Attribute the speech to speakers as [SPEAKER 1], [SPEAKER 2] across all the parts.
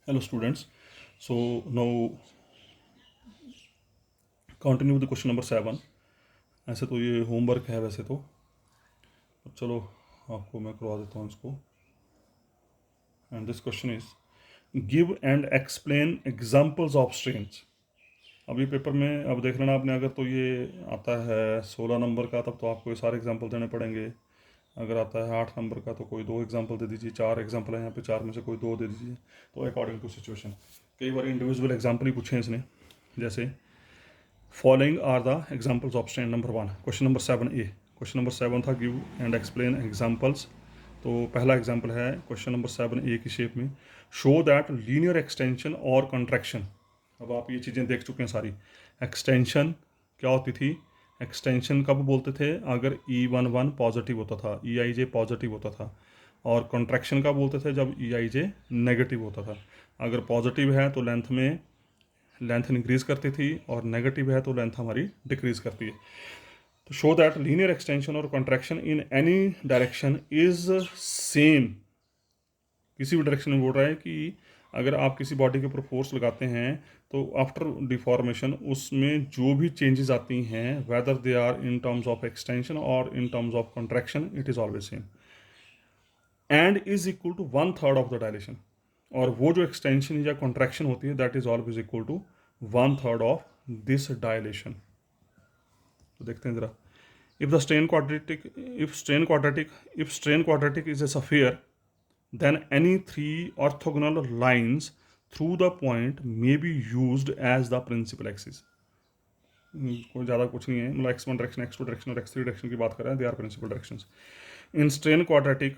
[SPEAKER 1] Hello students. So now continue with question number 7। ऐसे तो ये होमवर्क है वैसे तो, चलो आपको मैं करवा देता हूँ इसको। And this question is give and explain examples of strains. अब ये पेपर में अब देख लेना आपने, अगर तो ये आता है 16 नंबर का तब तो आपको ये सारे एग्जाम्पल देने पड़ेंगे। अगर आता है 8 नंबर का तो कोई 2 एग्जाम्पल दे दीजिए। 4 एग्जाम्पल है यहाँ पे, 4 में से कोई 2 दे दीजिए। तो अकॉर्डिंग टू सिचुएशन कई बार इंडिविजुअल एग्जाम्पल ही पूछे हैं इसने। जैसे following are the examples of strain number 1, question number 7A। Question number 7 था गिव एंड एक्सप्लेन एग्जाम्पल्स। तो पहला एग्जाम्पल है क्वेश्चन नंबर 7A की शेप में, शो दैट लीनियर एक्सटेंशन और कंट्रैक्शन। अब आप ये चीज़ें देख चुके हैं सारी। एक्सटेंशन क्या होती थी? एक्सटेंशन कब बोलते थे? अगर E11 पॉजिटिव होता था, EIJ पॉजिटिव होता था। और कंट्रैक्शन कब बोलते थे? जब EIJ नेगेटिव होता था। अगर पॉजिटिव है तो लेंथ इंक्रीज करती थी, और नेगेटिव है तो लेंथ हमारी डिक्रीज करती है। तो शो दैट लीनियर एक्सटेंशन और contraction in any direction is same. किसी भी डायरेक्शन में बोल रहा है कि अगर आप किसी बॉडी के ऊपर फोर्स लगाते हैं तो आफ्टर डिफॉर्मेशन उसमें जो भी चेंजेस आती हैं, whether they are in terms of extension और in terms of contraction, it is always same and is equal to 1/3 of the dilation. और वो जो एक्सटेंशन या कॉन्ट्रैक्शन होती है that is always equal to 1/3 of this dilation. तो देखते हैं जरा। If the strain quadratic if strain quadratic is a sphere, then any three orthogonal lines through the point may be used as the principal axis। कोई ज़्यादा कुछ नहीं है, मतलब x1 डायरेक्शन, x2 डायरेक्शन और x3 डायरेक्शन की बात कर रहे हैं। They are principal directions in strain quadratic.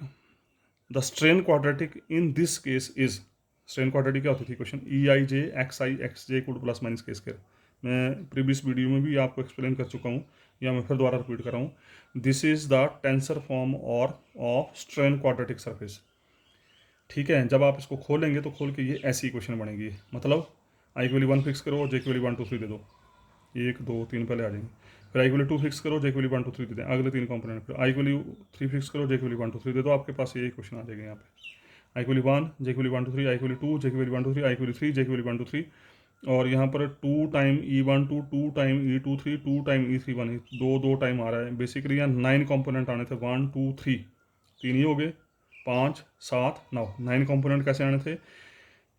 [SPEAKER 1] The strain quadratic in this case is, strain quadratic क्या होती थी? Question EIJ XI XJ equal to plus minus के स्क्वायर। मैं प्रीवियस वीडियो में भी आपको एक्सप्लेन कर चुका हूँ, या मैं फिर दोबारा रिपीट कर रहा हूँ। This is the tensor form और ऑफ स्ट्रेन क्वाड्रेटिक सरफेस। ठीक है, जब आप इसको खोलेंगे तो खोल के ये ऐसी इक्वेशन बनेगी। मतलब आई की वैल्यू 1 फिक्स करो और जे की वैल्यू 1 2 3 दे दो। 1 2 3 पहले आ जाएंगे। फिर आई की वैल्यू 2 फिक्स करो, जे की वैल्यू 1 2 3 दे दें, अगले 3 कंपोनेंट। फिर आई की वैल्यू 3 फिक्स करो, जे की वैल्यू 1 2 3 दे दो। आपके पास ये इक्वेशन आ जाएगी यहाँ पे। आई की वैल्यू 1, जे की वैल्यू 1 2 3, आई की वैल्यू 2, जे की वैल्यू 1 2 3, आई की वैल्यू 3, जे की वैल्यू 1 2 3। और यहाँ पर 2 time E12, 2 time E23, 2 time E31, 2 time आ रहा है। बेसिकली यहाँ 9 कंपोनेंट आने थे, 1 2 3, 3 ही हो गए, 5 7 9। 9 कंपोनेंट कैसे आने थे?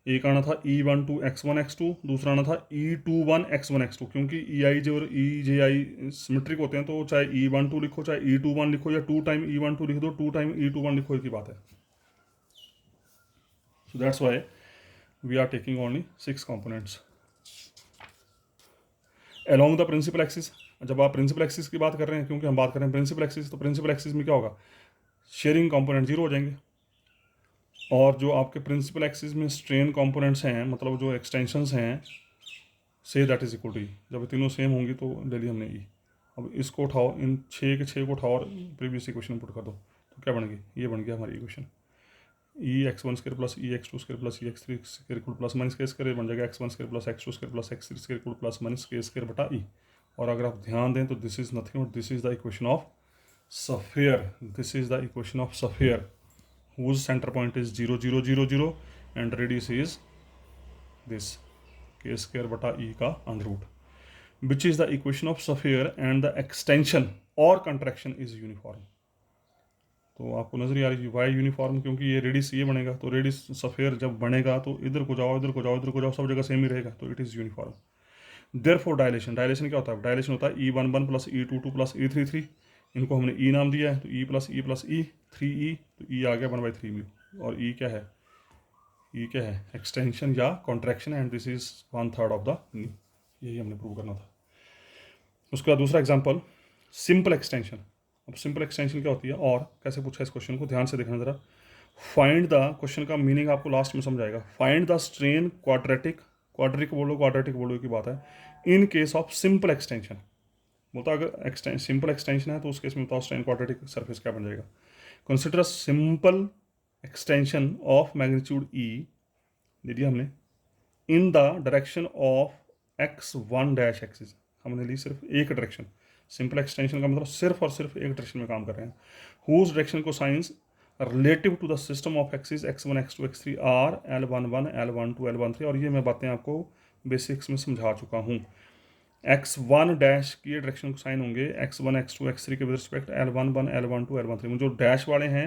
[SPEAKER 1] एक आना था E12 X1 X2, दूसरा आना था E21 X1 X2। क्योंकि EIJ और EJI सिमेट्रिक होते हैं, तो चाहे E12 लिखो चाहे E21 लिखो, या 2 टाइम E12 लिख दो, 2 टाइम E21 लिखो, एक ही बात है। So that's why we are taking only 6 components along the principal axis. जब आप प्रिंसिपल एक्सिस की बात कर रहे हैं, क्योंकि हम बात कर रहे हैं प्रिंसिपल एक्सिस, तो प्रिंसिपल एक्सिस में क्या होगा? शेयरिंग कंपोनेंट जीरो हो जाएंगे। और जो आपके प्रिंसिपल एक्सिस में स्ट्रेन कंपोनेंट्स हैं, मतलब जो एक्सटेंशंस हैं, say that is equal to E. जब तीनों सेम होंगी तो ले ली हमने ई। अब इसको उठाओ, इन 6 के 6 को उठाओ और प्रीवियस इक्वेशन पुट कर दो, तो क्या बन गई? ये बन गया हमारी equation. EX1 square plus EX2 square plus EX3 square equal plus minus के स्क्वायर बन जाएगा X1 square plus X2 square plus X3 square equal plus minus के स्क्वायर बटा ई। और अगर आप ध्यान दें तो this is nothing but this is the equation of sphere. This is the equation of sphere whose center point is 0 0 0 0 and radius is this k square बटा e का under root, which is the equation of sphere and the extension और contraction is uniform। तो आपको नजर आ रही है Y uniform, क्योंकि ये रेडियस ये बनेगा, तो रेडियस सफेयर जब बनेगा तो इधर को जाओ इधर को जाओ इधर को जाओ, सब जगह सेम ही रहेगा, तो it is uniform. Therefore dilation, dilation क्या होता है? डायलेशन होता है E11 plus E22 plus E33। इनको हमने ई नाम दिया है, तो ई प्लस ई 3E, तो ई आ गया 1/3 और ई क्या है? ई क्या है? एक्सटेंशन या contraction, and this is 1/3 of the knee. यही हमने प्रूव करना था। उसका दूसरा एग्जाम्पल, सिंपल एक्सटेंशन। अब सिंपल एक्सटेंशन क्या होती है और कैसे पूछा इस क्वेश्चन को, ध्यान से देखना जरा। फाइंड द, क्वेश्चन का मीनिंग आपको लास्ट में समझ आएगा। Find the strain quadratic, quadratic बोलो की बात है, in case of simple extension. बोलता अगर सिंपल एक्सटेंशन है तो उस केस में बताओ स्ट्रेन क्वाड्रेटिक सरफेस क्या बन जाएगा। Consider simple extension of magnitude E दे दिया हमने in the direction of X1 dash axis. हमने ली सिर्फ एक डायरेक्शन। सिंपल एक्सटेंशन का मतलब सिर्फ और सिर्फ एक डायरेक्शन में काम कर रहे हैं। Whose direction cosines relative to the system of axis x1 x2 x3 are L11 L12 L13, और ये मैं बातें आपको बेसिक्स में समझा चुका हूँ। x1 डैश की डायरेक्शन साइन होंगे x1 x2 x3 के with respect L11 L12 L13 में। जो डैश वाले हैं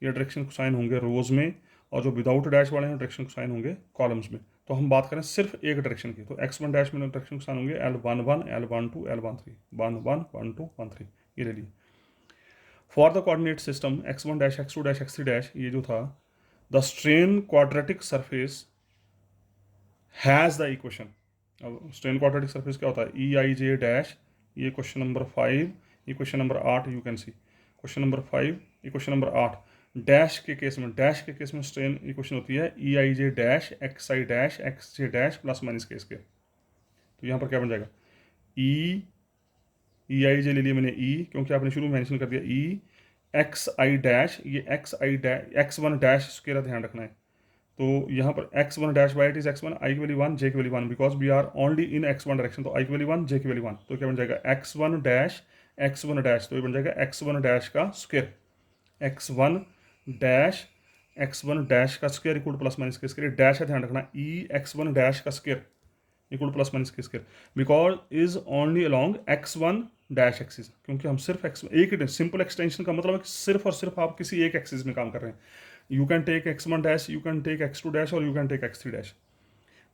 [SPEAKER 1] ये डायरेक्शन साइन होंगे रोज में, और जो विदाउट डैश वाले हैं डायरेक्शन साइन होंगे कॉलम्स में। तो हम बात करें सिर्फ एक डायरेक्शन की, तो x1 डैश में डायरेक्शन साइन होंगे L11 L12 L13 11 12 13, ये ले लिए। For the coordinate system x1 dash x2 dash x3 dash, ये जो था the strain quadratic surface has the equation. अब स्ट्रेन क्वाड्रेटिक सरफेस क्या होता है, ई आई जे डैश, ये क्वेश्चन नंबर 5, ये question number 8, you can see question number 5, ये क्वेश्चन नंबर 8। डैश के केस में स्ट्रेन इक्वेशन होती है ई आई जे डैश एक्स आई dash X J dash plus minus के इसके। तो यहाँ पर क्या बन जाएगा, ई आई जे ले लिया मैंने ई, क्योंकि आपने शुरू में मेंशन कर दिया ई एक्स आई डैश, ये एक्स आई डैश x1 डैश स्क्वायर ध्यान रखना है। तो यहाँ पर x1 dash by it is x1, I की वैल्यू 1 जे की value 1, because we are only in x1 direction, तो आई की वैल्यू 1 जे की वैल्यू 1। तो क्या बन जाएगा x1 डैश, तो ये बन जाएगा x1 डैश का स्क्वायर, x1 डैश का स्क्वायर इक्वल प्लस माइनस के स्क्वायर, डैश है ध्यान रखना, ई x1 डैश का स्क्वायर इक्वल प्लस माइनस के square, because is only along x1 dash axis, क्योंकि हम सिर्फ एक ही सिंपल एक्सटेंशन का मतलब है कि सिर्फ और सिर्फ आप किसी एक एक्सिस में काम कर रहे हैं। You can take x1 dash, you can take x2 dash, और you can take x3 dash.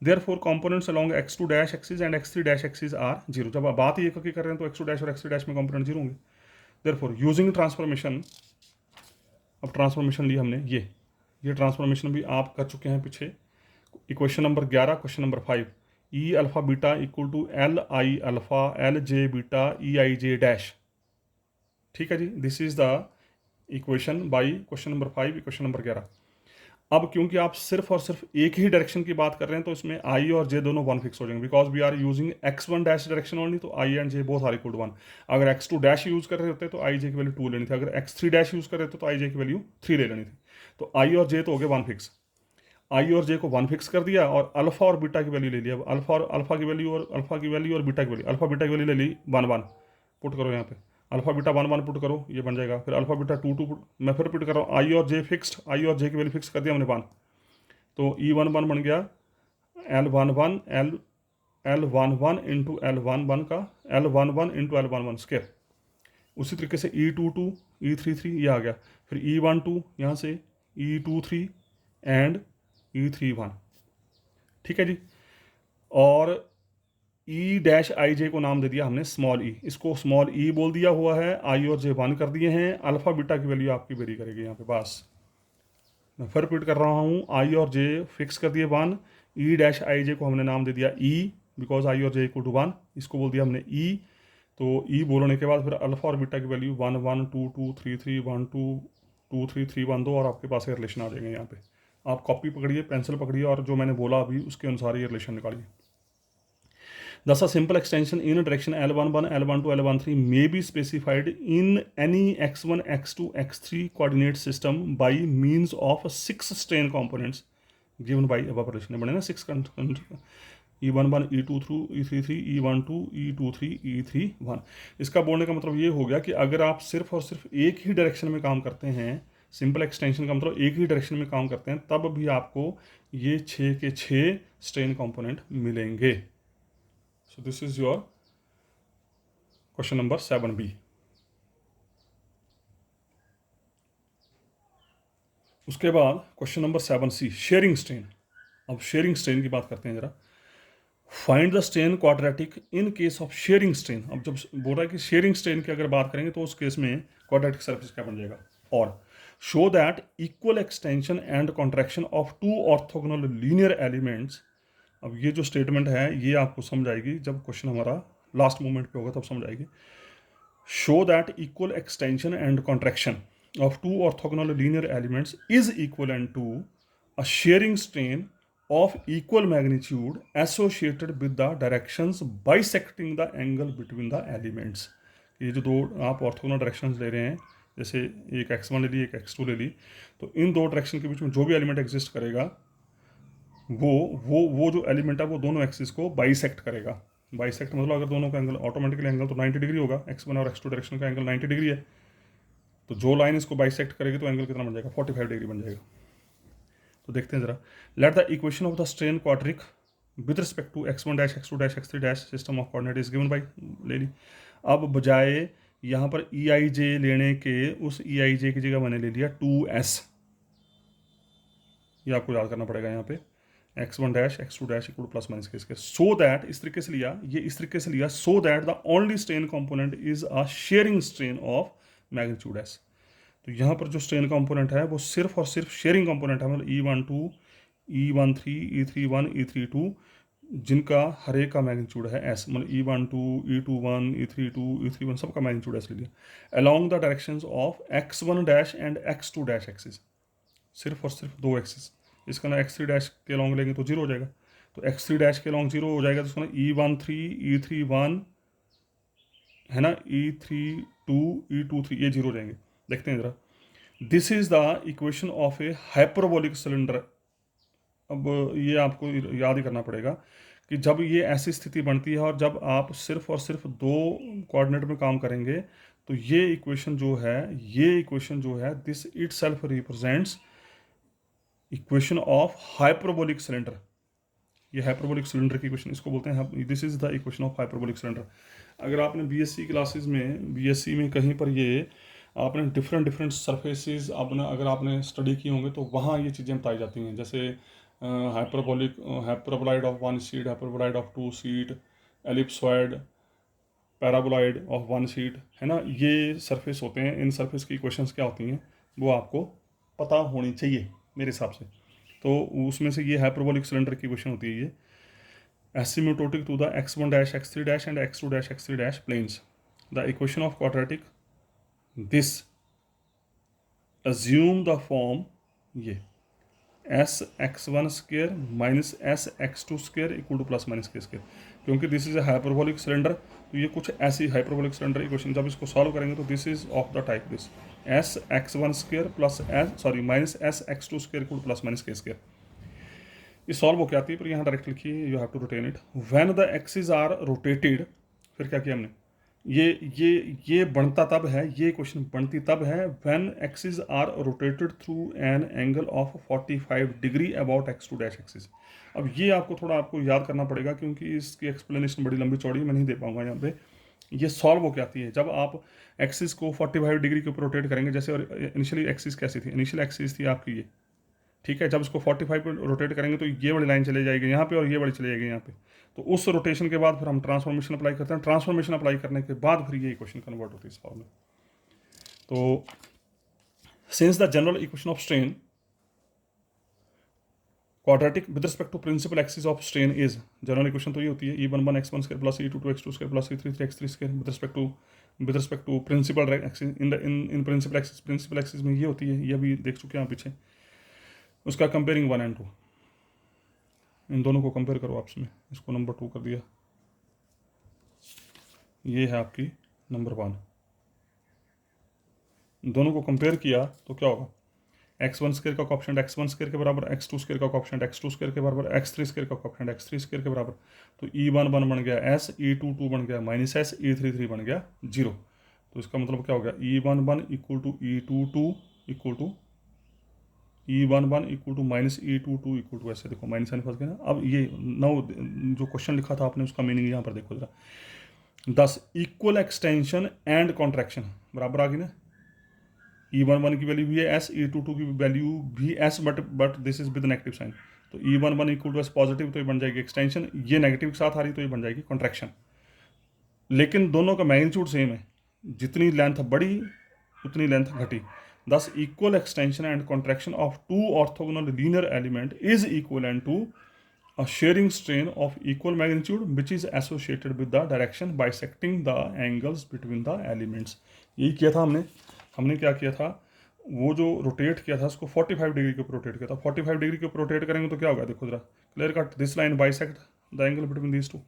[SPEAKER 1] Therefore components along x2 dash axis and x3 dash axis are zero. जब आप बात ये करके कर रहे हैं तो x2 डैश और x3 डैश में कंपोनेंट जीरो होंगे। देयरफॉर यूजिंग ट्रांसफॉर्मेशन, अब ट्रांसफॉर्मेशन ली हमने, ये ट्रांसफॉर्मेशन भी आप कर चुके हैं पीछे। Equation number 11 question number 5, E alpha beta equal to L I alpha L J beta E I J dash. ठीक है जी, this is the equation by question number 5 equation number 11। अब क्योंकि आप सिर्फ और सिर्फ एक ही डायरेक्शन की बात कर रहे हैं तो इसमें आई और जे दोनों 1 फिक्स हो जाएंगे, because we are using x1 dash direction only, तो I and J both are equal to 1। अगर x2 डैश यूज कर रहे होते तो आई जे की वैल्यू 2 लेनी थी, अगर x3 डैश यूज कर रहे थे तो आई जे की वैल्यू 3 ले लेनी थी। तो आई और जे तो हो गए 1 फिक्स, आई और जे को 1 फिक्स कर दिया, और अल्फा और बीटा की वैल्यू ले लिया। अब अल्फा की वैल्यू और बीटा की वैल्यू, अल्फा बीटा की वैल्यू ले ली 1 1, पुट करो यहाँ पे, अल्फा बीटा 1 1 पुट करो, ये बन जाएगा। फिर अल्फा बीटा 2 2 पुट, मैं फिर पुट कर रहा हूँ, आई और जे फिक्स्ड, आई और जे की वैल्यू फिक्स कर दिया हमने 1, तो E11 बन गया L11 इंटू L11 का L11 इंटू L11 स्क्वायर। उसी तरीके से E22 E33 ये आ गया, फिर E12 यहाँ से E23 एंड E31। ठीक है जी, और ई डैश आई जे को नाम दे दिया हमने स्मॉल ई, इसको स्मॉल ई बोल दिया हुआ है, आई और जे 1 कर दिए हैं, अल्फा बीटा की वैल्यू आपकी वेरी करेगी यहाँ पे। बस मैं फिर रिपीट कर रहा हूँ, आई और जे फिक्स कर दिए 1, ई डैश आई जे को हमने नाम दे दिया ई, बिकॉज आई और जे इक्वल टू 1, इसको बोल दिया हमने ई। तो ई बोलने के बाद फिर अल्फा और बीटा की वैल्यू 1 1 2 2 3 3 1 2 2 3 3 1 2, और आपके पास ये रिलेशन आ जाएंगे। यहाँ पे आप कॉपी पकड़िए, पेंसिल पकड़िए, और जो मैंने बोला अभी उसके अनुसार ये रिलेशन निकालिए। Thus, a simple extension in a direction L11, L12, L13 may be specified in any x1, x2, x3 coordinate system by means of 6 strain components given by above relation. बने ना 6 E11, E23, E33, E12, E23, E31। इसका बोलने का मतलब ये हो गया कि अगर आप सिर्फ और सिर्फ एक ही डायरेक्शन में काम करते हैं, सिंपल एक्सटेंशन का मतलब एक ही डायरेक्शन में काम करते हैं, तब भी आपको ये 6 के 6 स्ट्रेन कंपोनेंट मिलेंगे। So this is your question number 7B. उसके बाद question number 7C, sharing strain. अब शेयरिंग स्ट्रेन की बात करते हैं जरा। Find the strain quadratic in case of sharing strain. अब जब बोल रहा है कि शेयरिंग स्ट्रेन की अगर बात करेंगे तो उस केस में क्वाड्रेटिक सरफेस क्या बन जाएगा, और show that equal extension and contraction of 2 orthogonal linear elements. अब ये जो स्टेटमेंट है ये आपको समझ आएगी जब क्वेश्चन हमारा लास्ट मोमेंट पे होगा, तब समझ आएगी। Show that equal extension and contraction of 2 orthogonal linear elements is equal to a shearing strain of equal magnitude associated with the directions bisecting the angle between the elements। ये जो दो आप orthogonal directions ले रहे हैं, जैसे एक x1 ले ली एक x2 ले ली, तो इन दो डायरेक्शन के बीच में जो भी एलिमेंट एग्जिस्ट करेगा वो जो एलिमेंट है वो दोनों एक्सिस को बाइसेक्ट करेगा। बाइसेक्ट मतलब अगर दोनों का एंगल ऑटोमेटिकली एंगल तो 90 डिग्री होगा, x1 और x2 डायरेक्शन का एंगल 90 डिग्री है। तो जो लाइन इसको बाइसेक्ट करेगी तो एंगल कितना बन जाएगा, 45 डिग्री बन जाएगा। तो देखते हैं जरा, let the equation of the strain quadric with respect to x1 dash x2 dash x3 dash system of coordinate is given by, ले ली। अब बजाय यहाँ पर EIJ लेने के, उस EIJ की जगह मैंने ले लिया 2S। ये आपको याद करना पड़ेगा यहाँ पे, x1 dash x2 dash equal plus minus के इसके, सो दैट इस तरीके से लिया, ये इस तरीके से लिया, so that the only strain component is a shearing strain of magnitude S। तो यहाँ पर जो स्ट्रेन कंपोनेंट है वो सिर्फ और सिर्फ शेयरिंग कंपोनेंट है, मतलब E12 E13 E31 E32, जिनका हर एक का मैग्नीट्यूड है S, मतलब E12 E21 E32 E31 सबका मैग्नीट्यूड S ले लिया, along the directions of x1 dash and x2 dash axis, सिर्फ और सिर्फ दो एक्सिस। इसका ना x3 डैश के लॉन्ग लेंगे तो 0 हो जाएगा, तो x3 डैश के लॉन्ग 0 हो जाएगा, तो इसका ना E13 E31 है ना, E32 E23 ये 0 हो जाएंगे। देखते हैं जरा, this is the equation of A hyperbolic cylinder. अब ये आपको याद ही करना पड़ेगा कि जब ये ऐसी स्थिति बनती है और जब आप सिर्फ और सिर्फ दो कोऑर्डिनेट में काम करेंगे, तो ये इक्वेशन जो है this it self represents equation of hyperbolic cylinder. ये हाइपरबोलिक सिलेंडर की इक्वेशन इसको बोलते हैं, this is the equation of hyperbolic cylinder. अगर आपने बीएससी क्लासेस में, बीएससी में कहीं पर ये आपने डिफरेंट सरफेसेस अगर आपने स्टडी किए होंगे तो वहाँ ये चीज़ें बताई जाती हैं, जैसे hyperboloid of 1 sheet, hyperboloid of 2 sheet, ellipsoid, paraboloid of 1 sheet, है ना, ये सरफेस होते हैं। इन सरफेस की इक्वेशंस क्या होती हैं वो आपको पता होनी चाहिए मेरे हिसाब से। तो उसमें से ये हाइपरबोलिक सिलेंडर की इक्वेशन होती है, ये asymptotic to the x1 dash x3 dash and x2 dash x3 dash planes. The equation of quadratic this assume the form ये s x1 square minus s x2 square equal to plus minus k square, क्योंकि this is a hyperbolic cylinder, तो ये कुछ ऐसी hyperbolic cylinder equation जब इसको solve करेंगे तो this is of the type this s x1 square plus minus s x2 square equal to plus minus k square। ये सॉल्व होकर आती है, पर यहाँ डायरेक्ट लिखिए, you have to rotate it. When the axis are rotated, फिर क्या किया हमने, ये बनता तब है, ये क्वेश्चन बनती तब है when axis are rotated through an angle of 45 degree about x2 dash axis. अब ये आपको याद करना पड़ेगा, क्योंकि इसकी एक्सप्लेनेशन बड़ी लंबी चौड़ी मैं नहीं दे पाऊंगा यहाँ पे। ये सॉल्व होकर आती है जब आप एक्सिस को 45 डिग्री के ऊपर रोटेट करेंगे, जैसे और इनिशियली एक्सिस कैसी थी, इनिशियल एक्सिस थी आपकी ये, ठीक है, जब इसको 45 पे रोटेट करेंगे तो ये वाली लाइन चली जाएगी यहाँ पे और ये वाली चली जाएगी यहाँ पे, तो उस रोटेशन के बाद फिर हम ट्रांसफॉर्मेशन अप्लाई करते हैं, ट्रांसफॉर्मेशन अप्लाई करने के बाद फिर ये इक्वेशन कन्वर्ट होती है इस फॉर्म में। तो since the general equation of strain quadratic with respect to principal axis of strain is, general equation तो ये होती है E11 x1 square plus E22 x2 square plus E33 x3 square with respect to principal axis इन principal axis में ये होती है, ये अभी देख चुके हैं आप पीछे। उसका कंपेयरिंग 1 and 2, इन दोनों को कंपेयर करो आपस में, इसको नंबर 2 कर दिया, ये है आपकी नंबर 1। दोनों को कंपेयर किया तो क्या होगा, x1 स्क्वायर का कोएफिशिएंट x1 स्क्वायर के बराबर, x2 स्क्वायर का कोएफिशिएंट x2 स्क्वायर के बराबर, x3 स्क्वायर का कोएफिशिएंट x3 स्क्वायर के बराबर, तो E11 बन गया s, E22 बन गया माइनस s, E33 बन गया 0। तो इसका मतलब क्या हो गया, E11 equal to E22 equal to E11 equal to minus E22 equal to, ऐसे देखो माइनस साइन फंस गया ना। अब ये जो क्वेश्चन लिखा था आपने उसका मीनिंग यहाँ पर देखो जरा, 10 इक्वल एक्सटेंशन एंड कॉन्ट्रैक्शन बराबर आ गई ना, E11 की वैल्यू भी है s, E22 की वैल्यू भी s, but this is with negative sign, तो E11 equal to S positive, तो ये बन जाएगी एक्सटेंशन, ये नेगेटिव के साथ आ रही तो ये बन जाएगी कॉन्ट्रैक्शन। लेकिन दोनों का मैग्नीट्यूड सेम है, जितनी लेंथ बढ़ी उतनी लेंथ घटी। Thus, equal extension and contraction of two orthogonal linear element is equivalent to a shearing strain of equal magnitude, which is associated with the direction bisecting the angles between the elements। यही किया था हमने क्या किया था, वो जो rotate किया था उसको 45 डिग्री के ऊपर रोटेट किया था। 45 डिग्री के ऊपर रोटेट करेंगे तो क्या होगा, देखो जरा clear cut, this line bisect the angle between these two,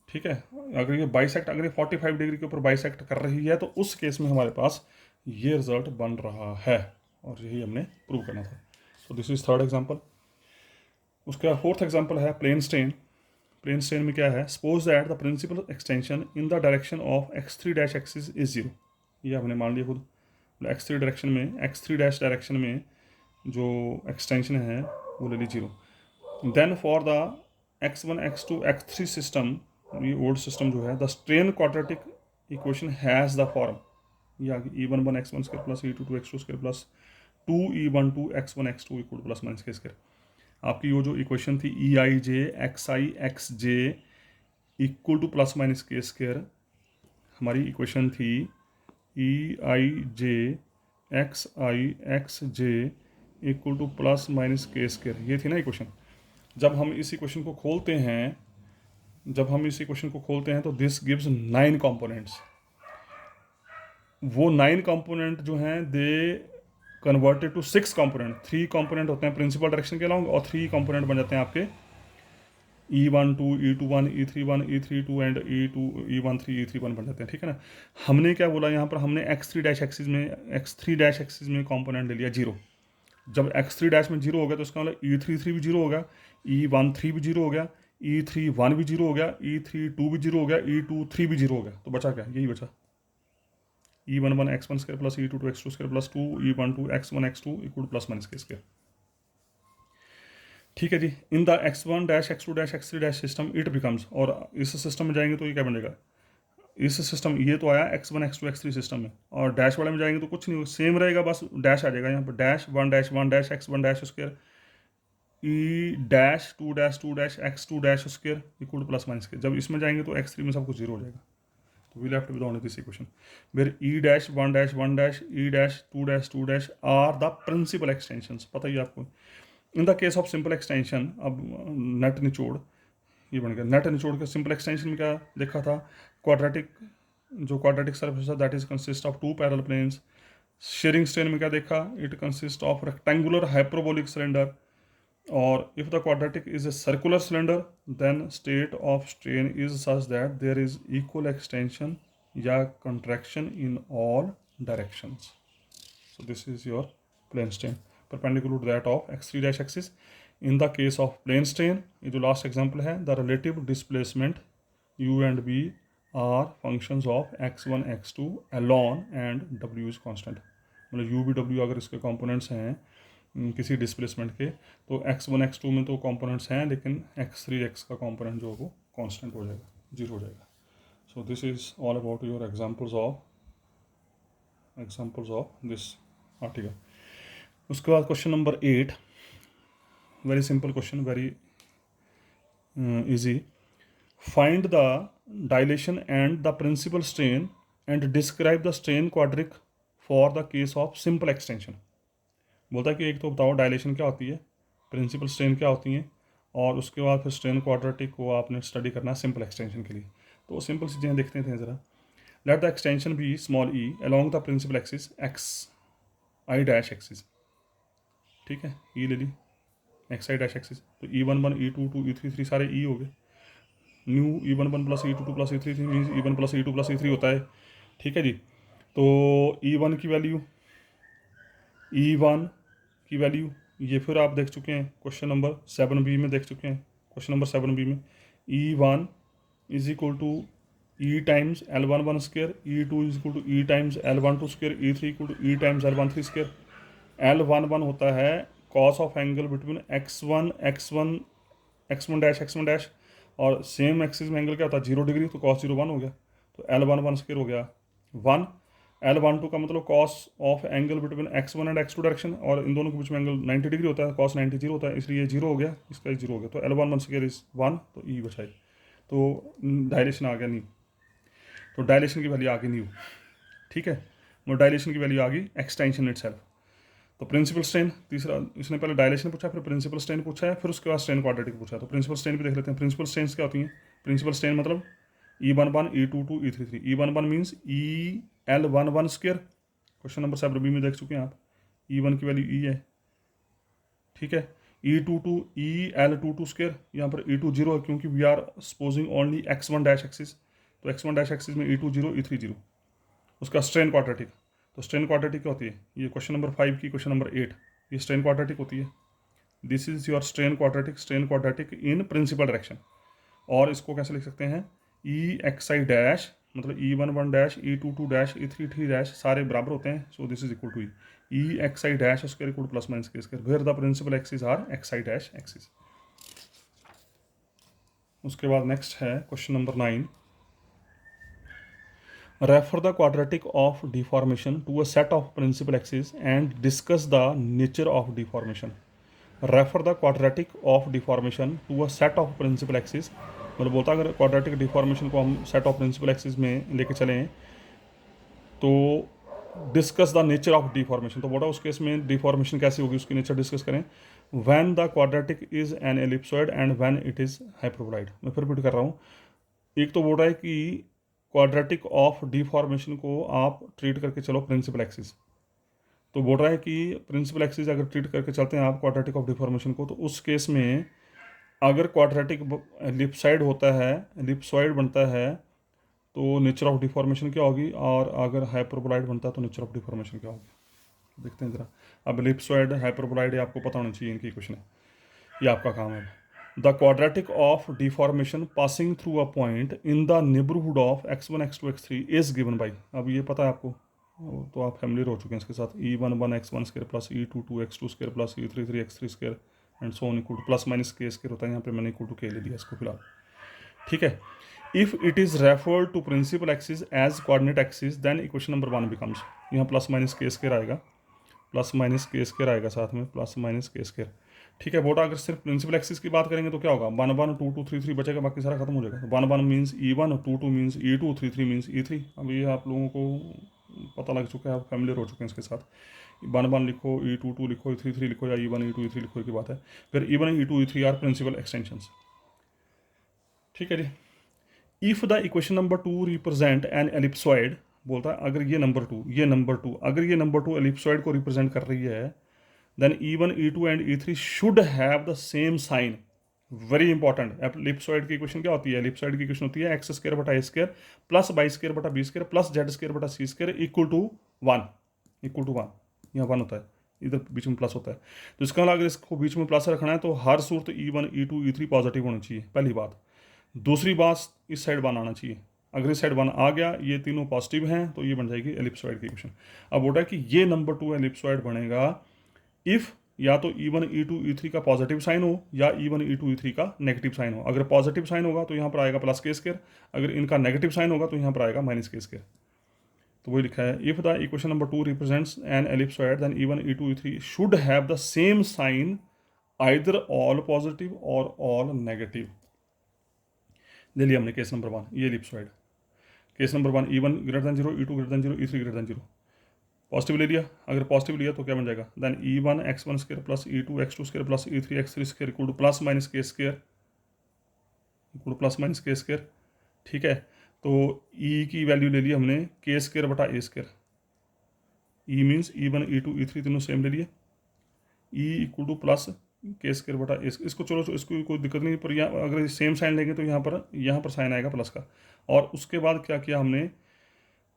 [SPEAKER 1] ठीक है। अगर ये 45 डिग्री के ऊपर बाइसेक्ट कर रही है तो उस केस में हमारे पास ये रिजल्ट बन रहा है, और यही हमने प्रूव करना था। So this is third example. उसका फोर्थ एग्जांपल है प्लेन स्ट्रेन। प्लेन स्ट्रेन में क्या है, suppose that the principal extension in the direction of x3 dash axis is 0, ये हमने मान लिया खुद, x3 डायरेक्शन में, x3 डैश डायरेक्शन में जो एक्सटेंशन है वो ले ली 0। Then for the x1 x2 x3 system, ये ओल्ड सिस्टम जो है, the strain quadratic equation has the form, ये आगे e11 x1 square plus e22 x2 square plus 2e12 x1 x2 equal plus minus के स्क्वायर। आपकी वो जो equation थी e I j x i x j equal to plus minus के square, हमारी equation थी e I j x i x j equal to plus minus के square, ये थी ना इक्वेशन। जब हम इस इक्वेशन को खोलते हैं, तो दिस गिव्स 9 कंपोनेंट्स। वो 9 कंपोनेंट जो हैं they converted to 6 component. 3 component होते हैं प्रिंसिपल डायरेक्शन के अलाउंग, और 3 कंपोनेंट बन जाते हैं आपके E12 E21 E31 E32 and E13 E31 बन जाते हैं, ठीक है ना। हमने क्या बोला यहाँ पर, हमने x3 डैश एक्सिस में कंपोनेंट ले लिया 0। जब x3 डैश में 0 हो गया तो उसका मतलब E33 भी 0 हो गया, E13 भी 0 हो गया, E31 भी 0 हो गया, E32 भी 0 हो गया, E23 भी 0 हो गया। तो बचा क्या, यही बचा E11 x1 square plus E22 x2 square plus 2E12 x1 x2 equal plus minus के स्क्वायर। ठीक है जी। In the x1 dash x2 dash x3 dash system it becomes, और इस सिस्टम में जाएंगे तो ये क्या बनेगा, इस सिस्टम, ये तो आया x1 x2 x3 सिस्टम में, और डैश वाले में जाएंगे तो कुछ नहीं, सेम रहेगा, बस डैश आ जाएगा यहाँ पर, dash 1 dash 1 dash x1 dash square ई dash 2 dash x2 dash square equal plus minus के। जब इसमें जाएंगे तो x3 में सब कुछ 0 हो जाएगा। तो we left with only this equation where e dash 1 dash 1 dash e dash 2 dash are the principal extensions. पता ही आपको। In the case of simple extension, अब नेट निचोड़, ये बन गया नेट निचोड़ के सिंपल एक्सटेंशन में क्या देखा था, quadratic surface that is consist of 2 parallel planes. Shearing strain में क्या देखा, it consist of rectangular hyperbolic cylinder, और if the quadratic is a circular cylinder then state of strain is such that there is equal extension या contraction in all directions. So this is your plane strain perpendicular to that of x3 dash axis. In the case of plane strain, ये जो last example है, the relative displacement u and v are functions of x1 x2 alone and w is constant। मतलब u v w अगर इसके components हैं किसी displacement के, तो x1 x2 में तो कंपोनेंट्स हैं, लेकिन x3 x का कंपोनेंट जो वो कांस्टेंट हो जाएगा, 0 हो जाएगा। So this is all about your examples of this article. उसके बाद question number 8, very simple question, very easy. Find the dilation and the principal strain and describe the strain quadric for the case of simple extension. बोलता है कि एक तो बताओ dilation क्या होती है, प्रिंसिपल स्ट्रेन क्या होती हैं, और उसके बाद फिर स्ट्रेन क्वाड्रेटिक को आपने स्टडी करना है सिंपल एक्सटेंशन के लिए। तो सिंपल चीज़ें देखते थे ज़रा। Let the extension be small e along the principal axis x I dash axis. ठीक है, ई ले ली एक्स आई डैश एक्सिस, तो E11 E22 E33 सारे ई हो गए। New E11 plus E22 plus E33 means E1 plus E2 plus E3 होता है। ठीक है जी। तो E1 की वैल्यू ये फिर आप देख चुके हैं क्वेश्चन नंबर 7B में, देख चुके हैं क्वेश्चन नंबर 7B में। E1 is equal to E times L11 square, E2 is equal to E times L12 square, E3 equal to E times L13 square. L11 होता है cos of angle between x1 dash, और same axis में angle क्या होता है 0 degree, तो cos 0 1 हो गया, तो L11 स्क्वायर हो गया 1। L12 का मतलब cos of angle between x1 and x2 direction, और इन दोनों के बीच में एंगल 90 डिग्री होता है, cos 90 0 होता है, इसलिए 0 हो गया, इसका 0 हो गया, तो L11 स्क्वायर इज 1, तो ई बचाई, तो डायलेशन आ गया नहीं, तो डायलेशन की वैल्यू आ गई नहीं। ठीक है, वो डायलेशन की वैल्यू आ गई एक्सटेंशन इटसेल्फ। तो प्रिंसिपल स्ट्रेन तीसरा, इसने पहले डायलेशन पूछा, फिर प्रिंसिपल स्ट्रेन पूछा है, फिर उसके बाद स्ट्रेन क्वाड्रेटिक पूछा। तो प्रिंसिपल स्ट्रेन भी देख लेते हैं। प्रिंसिपल स्ट्रेन्स क्या होती हैं? प्रिंसिपल स्ट्रेन मतलब E11 E22 E33। E11 means EL11 square, question number 7B में देख चुके हैं आप। E1 की वैल्यू E है, ठीक है। E22 EL22 स्क्वायर, यहाँ पर E2 0 है क्योंकि we are supposing only x1 dash axis, तो x1 डैश एक्सिस में E2 0 E3 0। उसका स्ट्रेन क्वाड्रेटिक, तो स्ट्रेन क्वाड्रेटिक क्या होती है? ये क्वेश्चन नंबर 5 की क्वेश्चन नंबर 8, ये स्ट्रेन क्वाड्रेटिक होती है। This is your strain quadratic in principle direction. और इसको कैसे लिख सकते हैं? E xi डैश मतलब E11 dash E22 dash E33 dash सारे बराबर होते हैं, so this is equal to E X I dash square equal to plus minus के square, where the principal axis are X I dash axis. उसके बाद next है question number 9, refer the quadratic of deformation to a set of principal axis and discuss the nature of deformation. Refer the quadratic of deformation to a set of principal axis, मतलब बोलता है अगर quadratic deformation को हम set of principal axis में लेके चलें तो discuss the nature of deformation, तो बोला उस केस में डिफॉर्मेशन कैसी होगी उसकी नेचर डिस्कस करें। When the quadratic is N ellipsoid and when it is hyperboloid. मैं फिर रिपीट कर रहा हूँ, एक तो बोल रहा है कि क्वाड्रेटिक ऑफ डिफॉर्मेशन को आप ट्रीट करके चलो प्रिंसिपल एक्सिस, तो बोल रहा है कि प्रिंसिपल एक्सिस अगर ट्रीट करके चलते हैं आप क्वाड्रेटिक ऑफ डिफॉर्मेशन को, तो उस केस में अगर क्वाड्रेटिक एलिप्साइड होता है, एलिप्सॉइड बनता है, तो नेचर ऑफ डिफॉर्मेशन क्या होगी, और अगर हाइपरबोलॉइड बनता है तो नेचर ऑफ डिफॉर्मेशन क्या होगी। देखते हैं जरा। अब एलिप्सॉइड हाइपरबोलॉइड आपको पता होना चाहिए, इनकी इक्वेशन है, ये आपका काम है। The quadratic of deformation passing through a point in the neighbourhood of x1 x2 x3 is given by, अब ये पता है आपको, तो आप फैमिलियर हो चुके हैं इसके साथ, E11 x1 square plus E22 x2 square plus E33 x3 square and so on equal to plus minus के स्क्वायर होता है, यहाँ पे मैंने इक्वल टू के ले दिया इसको फिलहाल, ठीक है। If it is referred to principal axis as coordinate axis then equation number 1 becomes, यहाँ प्लस माइनस के स्क्वायर आएगा, प्लस माइनस के स्क्वायर आएगा साथ में, प्लस माइनस के स्क्वायर, ठीक है। बोटा अगर सिर्फ प्रिंसिपल एक्सिस की बात करेंगे तो क्या होगा, 1 1 2 2 3 3 बचेगा, बाकी सारा खत्म हो जाएगा। 1 1 means E1, 2 2 means E2, 3 3 means E3। अब ये आप लोगों को पता लग चुका है, आप फैमिलियर हो चुके हैं इसके साथ। 1 1 लिखो, E2 2 लिखो, E3 3 लिखो, या E1 E2 E3 लिखो की बात है। फिर E1 E2 E3 are principal extensions, ठीक है जी। If the equation number 2 represent an ellipsoid, बोलता है अगर ये नंबर 2 अगर ये नंबर 2 एलिप्सॉइड को रिप्रेजेंट कर रही है, then E1 E2 and E3 should have the same sign. Very important, ellipsoid की इक्वेशन क्या होती है, एलिप्सॉइड की इक्वेशन होती है एक्स स्क्वायर बटा A square plus Y square बटा B square plus Z square बटा C square equal to 1, equal to 1, यहाँ 1 होता है, इधर बीच में प्लस होता है। तो इसका मतलब अगर इसको बीच में प्लस रखना है तो हर सूरत E1 E2 E3 पॉजिटिव होनी चाहिए, पहली बात। दूसरी बात, इस साइड 1 आना चाहिए, अगर इस साइड 1 आ गया, ये तीनों पॉजिटिव हैं, तो ये बन जाएगी एलिप्सॉइड की इक्वेशन। अब बोला है कि ये नंबर 2 एलिप्सॉइड बनेगा इफ़ या तो E1 E2 E3 का पॉजिटिव साइन हो या E1 E2 E3 का नेगेटिव साइन हो। अगर पॉजिटिव साइन होगा तो यहाँ पर आएगा प्लस के स्क्वायर, अगर इनका नेगेटिव साइन होगा तो यहाँ पर आएगा माइनस के स्क्वायर। तो वही लिखा है, if the equation number 2 represents an ellipsoid then E1 E2 E3 should have the same sign either all positive और ऑल नेगेटिव। ले लिया हमने केस नंबर 1, ये ellipsoid. Case number 1 E1 greater than 0, E2 greater than 0, E3 greater than 0, positive ले लिया। अगर positive लिया तो क्या बन जाएगा, then E1 x1 square plus E2 x2 square plus E3 x3 square equal to plus minus के square, equal to plus minus के स्क्वायर, ठीक है। तो E की वैल्यू ले ली हमने के स्क्वायर बटा A square, E means E1 E2 E3 तीनों सेम ले लिए, E equal to plus k square बटा ए, इसको चलो इसको कोई दिक्कत नहीं, पर यहाँ अगर सेम साइन लेंगे तो यहाँ पर साइन आएगा प्लस का। और उसके बाद क्या किया हमने,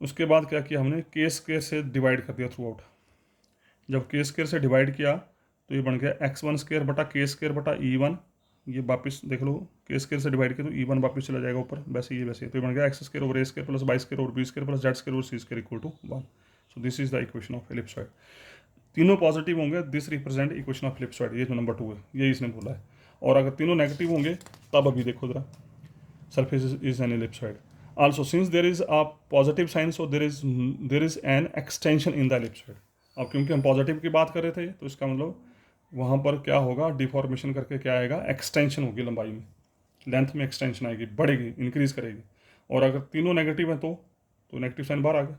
[SPEAKER 1] उसके बाद क्या किया हमने, के स्क्वायर से डिवाइड कर दिया थ्रू आउट। जब के स्क्वायर से डिवाइड किया तो ये बन गया x1 स्क्वायर बटा के स्क्वायर बटा E1, ये वापस देख लो, के स्क्वायर से डिवाइड किया तो E1 वापस चला जाएगा ऊपर, वैसे ये वैसे, तो ये बन गया x square over a square plus Y square over b square plus Z square over c square equal to 1। So this is the equation of ellipsoid. तीनों पॉजिटिव होंगे, this represent equation of ellipsoid, ये जो number 2 है ये इसने बोला है। और अगर तीनों नेगेटिव होंगे तब अभी देखो जरा, surface is an ellipsoid. Also, since there is a positive sign, so there is an extension in the ellipsoid. अब क्योंकि हम पॉजिटिव की बात कर रहे थे तो इसका मतलब वहाँ पर क्या होगा, डिफॉर्मेशन करके क्या आएगा, एक्सटेंशन होगी, लंबाई में, लेंथ में एक्सटेंशन आएगी, बढ़ेगी, इंक्रीज करेगी। और अगर तीनों नेगेटिव हैं तो नेगेटिव साइन बाहर आ गया,